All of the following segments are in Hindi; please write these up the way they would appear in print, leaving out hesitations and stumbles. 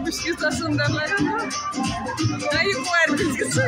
Pesquisa सुंदर लगा ना नहीं कुआर pesquisa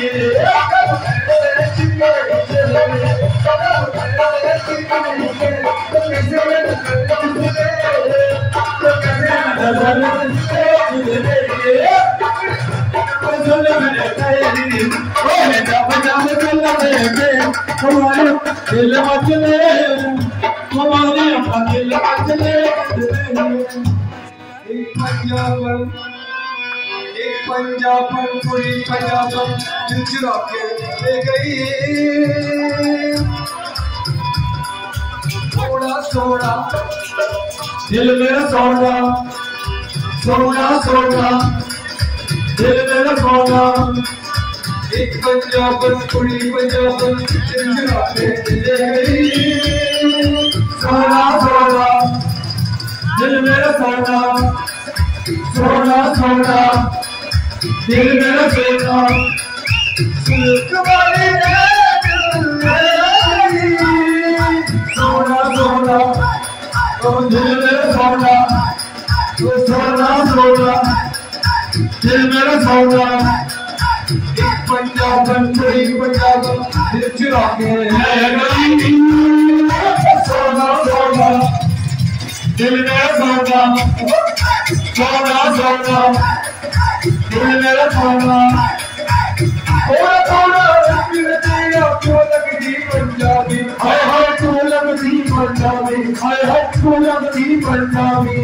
Hallelujah. पंजाबन पूरी पंजाबन दिल चुरा के ले गई थोड़ा थोड़ा दिल मेरा सोना सोना सोना दिल मेरा सोना एक पंजाबन पूरी पंजाबन दिल चुरा के ले गई सोना सोना दिल मेरा सोना सोना सोना दिल मेरा सोना तुम्हारी सोना सोना दिल मेरा सोना सोना सोना दिल मेरा सोना एक पंजाबन कोई पंजाबन दिल चुरा के सोना सोना दिल मेरा सोना सोना सोना दिल मेरा सोना थोड़ा थोड़ा तेरा क्यों लगती पंजाबी हाय हाय क्यों लगती पंजाबी हाय हाय क्यों लगती पंजाबी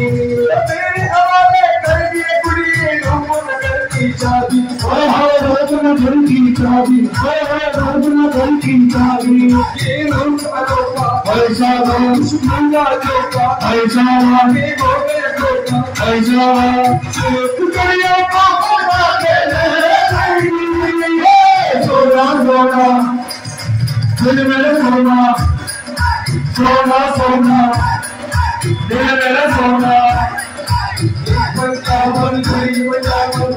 तेरे हवाले कर दिए कुड़ी रूप नगर की चाबी हाय हाय रूप नगर की चाबी हाय हाय रूप नगर की चाबी ये रूप अलोका ऐसा रूप मंगा जोका ऐसा के बोले जोका ऐसा रूप करिया सोना सोना दिल मेरा सोना सोना सोना दिल मेरा सोना पंजाबन कोई पंजाबन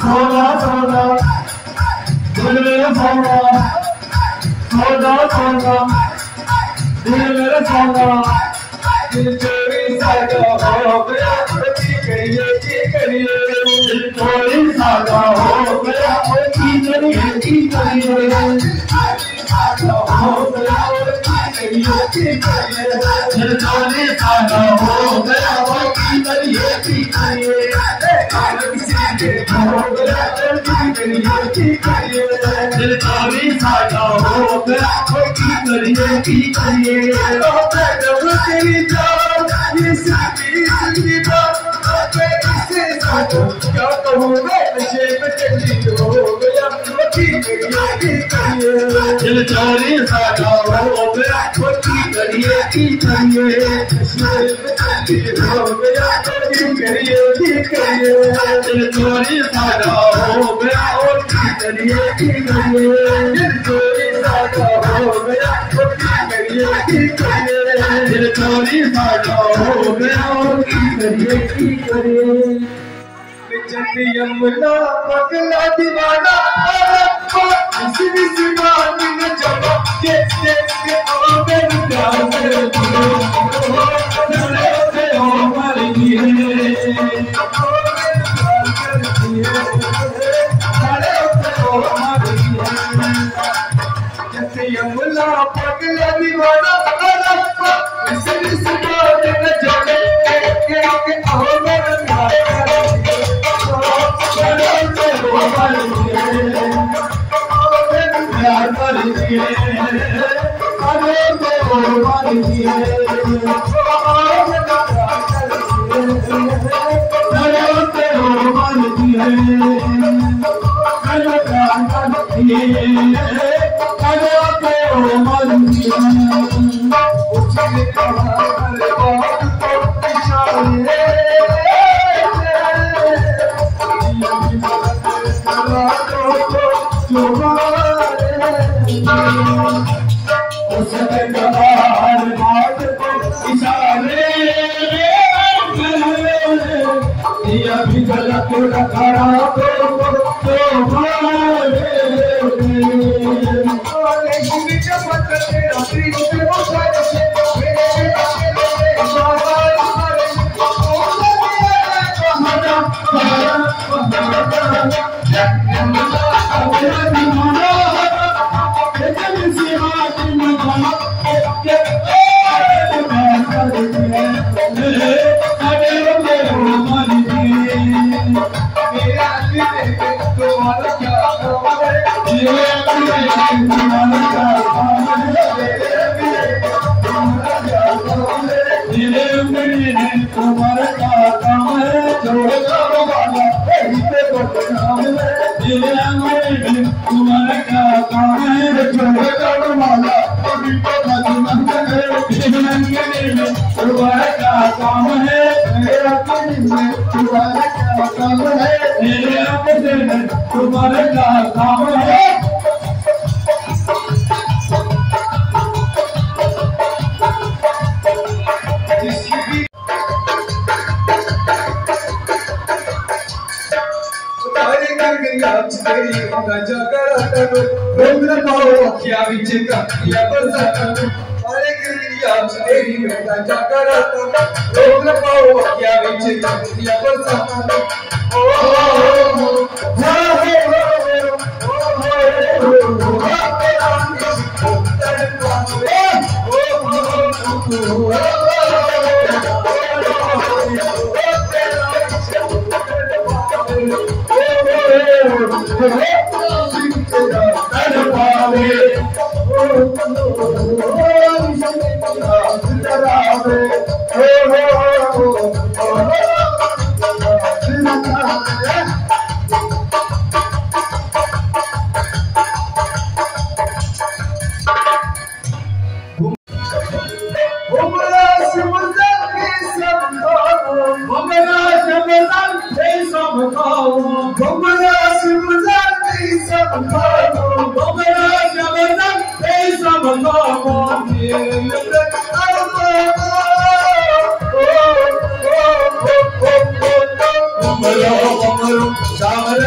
सोना सोना दिल मेरा सोना सोना सोना दिल मेरा सोना दिल चोरी सागा हो गया करिए चोरी सागा हो गया की करिए हो गया की करिए चोरी सागा हो गया की करिए हो गया की करिए चोरी सागा हो गया की करिए तेरी जान ये सिद्धि बात क्या कहूँगा नशे में चली हो गया दिल चोरी सागा हो गया की करिए नशे में चली हो गया की करिए दिल चोरी सागा हो गया की करिए दिल चोरी सागा हो गया की करिए दिल चोरी सागा हो गया की करिए यमुना पगला दीवाना किसी सिमान न जमा के आगे प्यार हो मरी यमुना पगला दीवाना किसी सिमान न जमा के आगे मेरा दिल तुम्हारा क्या काम है मेरा दिल तुम्हारा क्या काम है तुम्हारा क्या काम है छोड़ करो वाला इसे बदनाम है तुम्हारा क्या काम है छोड़ करो वाला अभी तो बदनाम है तुम्हारा क्या काम है मेरा दिल में तुम्हारा क्या काम है मेरा दिल में तुम्हारा क्या काम है क्या विचित्र या बरसात अरे गिरिया तेरी बेटा जागरा रोग पाओ क्या विचित्र या बरसात ओ Samara